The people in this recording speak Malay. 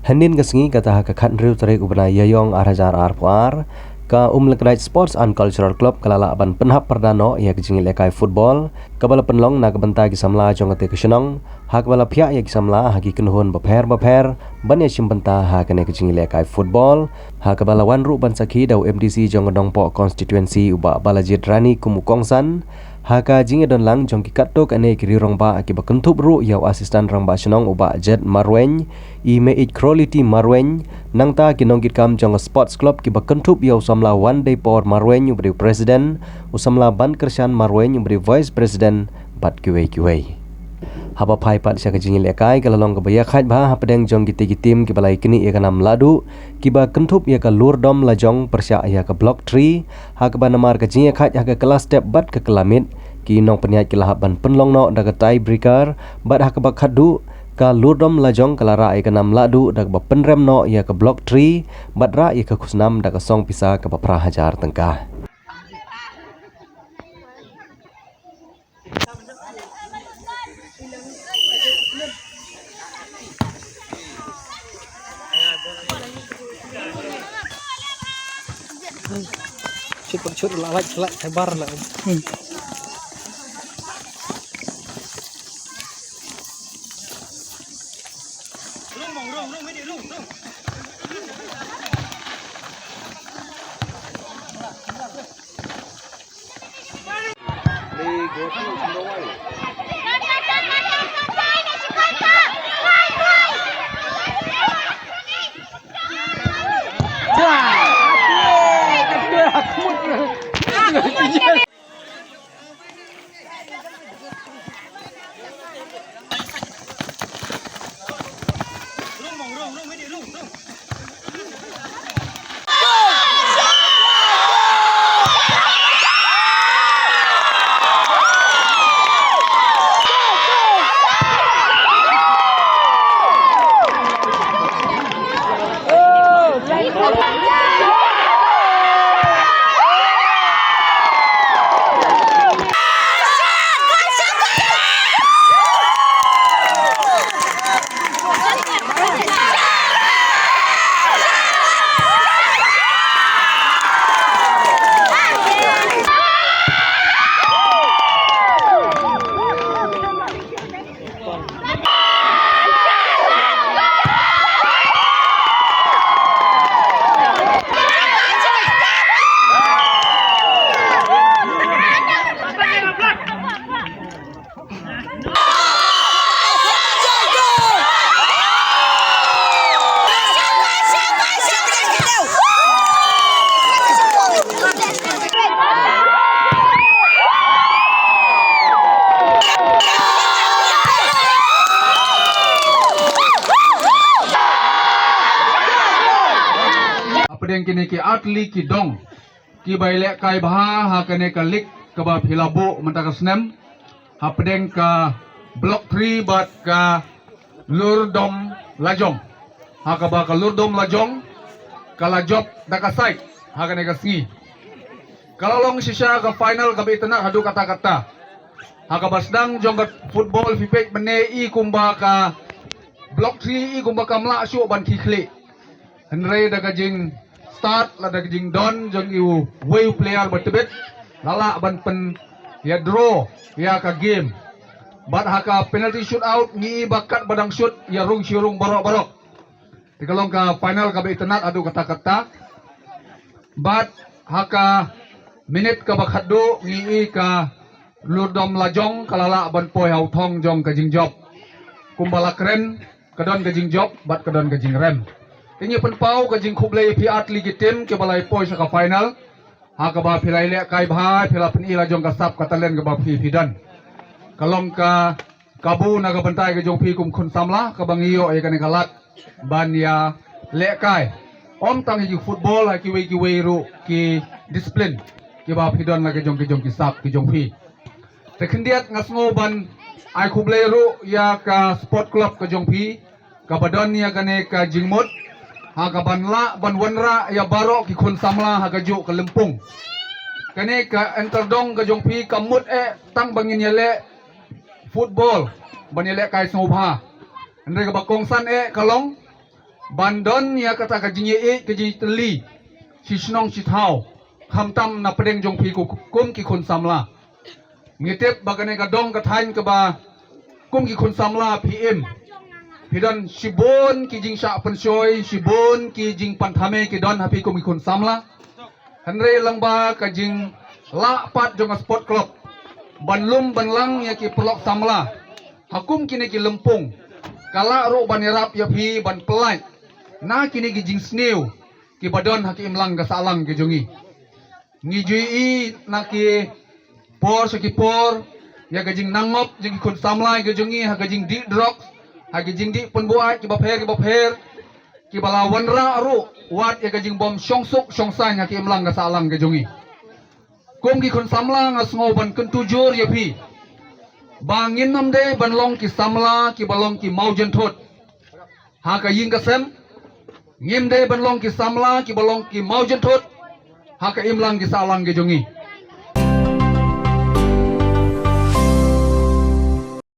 Hanin kesengi kata hak kat riu tarik ubna yayong arajar arpuar ka Lekrai Sports and Cultural Club kalala ban penhap perdano ia kejingi lekai football kabala penlong na kebentai kisamla jong ate kesenong hak bala pihak ia kisamla haki kenuhun baper ban ia cimbenta hak kene kejingi lekai football hak kabala wanru ban sakhi dau MDC jong dongpo constituency uba balajid rani kumukongsan haka jingi don lang jong kikatok ane kiri rongba akiba kentup ru yau asistan rongba senong uba jet marwen i me it quality marwen nang ta kinong kitkam jong sports club kiba kentup yau samla one day por marwen ubri president usamla ban kersan marwen ubri vice president bat kiwe haba pai pat sya kejingi lekai kalalong kebaya khat ba hapedeng jong gitim kibalai kini ia kanam ladu kiba kentup ia ka lurdom lajong persya ia ka block 3 ha ka banamar kejingi khat ia ka kelas step bat ke kelamit ki nong peniat kilahap ban penlong no daga tie breaker bat ha ka bakhadu ka lurdom lajong kalara ia kanam ladu daga penrem no ia ka block 3 bat ra ia ka kusnam daga song pisa ka pra hajar tengkah Cut lawat celak tebar lah. Apedeng kini ki atli ki dong ki baile kai baha ha kene ka lik ka ba philabu mentaka snem apedeng ka block 3 bat ka lurdom lajong ha ka ba ka lurdom lajong kala job daka site ha kene ka singi kalalong sisya ka final ka bitana hadu kata-kata ha ka basdang jong ka football fipek mene i kumba ka block 3 i kumba ka mla syu ban ki khle henre daga jing start la daga jing don jong iu way player betebet lala ban pen ya draw ya ka game bat haka penalty shoot out ni bakat badang shoot ya rung syurung barok dikalong ka final ka bitenat adu kata-kata bat haka minute ka bakhadu ni ka lurdom lajong kalala ban poi hau thong jong ka jing job kumbala kren kadon ka jing job bat kadon ka jing rem ini penpau ka jing khublei pi atli gitim ke balai poi sa ka final ha ka ba philai le kai bhai phila pen ila jong ka sap ka talen ka ba phi dan kalong ka kabu na ka bantai ka jong phi kum khun samla ka bangiyo e ka ne kalat ban ya le kai om tang hi football ha ki we ru ki discipline ki ba phi don la ka jong ki sap ki jong phi te khindiat ngasngo ban ai khublei ru ya ka sport club ka jong phi ka badon ya ka ne ka jingmot ha ka banla ban wanra ya baro ki khun samla ha ka ju ka lempung kane ka enterdong ka jong phi kamut e tang bangin yale football ban yale kai snobha andre ka bakong san e kalong Bandon ya kata ka jing ye ke jing teli si snong si thau kham tam na pedeng jong phi ku kum ki khun samla ngitep bagane ka dong ka thain ka ba kum ki khun samla pm Pidan sibon ki jing sya pensoi sibon ki jing panthame ki don hapi kum ki khun samla Henry langba ka jing la pat jong sport club banlum banlang ya ki pelok samla hakum kini ki lempung kala ro banirap ya phi ban pelai na kini ki jing sneu ki badon haki imlang ka salang ki jongi ngijui na ki por sa ki por ya ka jing nangop jing khun samla ki jongi ha ka jing di drop ha ki jing di penbuat ki bapher ki bala wanra ro wat ya ka jing bom syongsuk syongsai haki imlang ka salang ki jongi kum ki khun samla ngas ngoban kun tujur ya phi bangin namde banlong ki samla ki balong ki maujen thot ha ka ying ka sem ngim de banlong ki samla ki balong ki maujen thot ha ka imlang ki salang ki jongi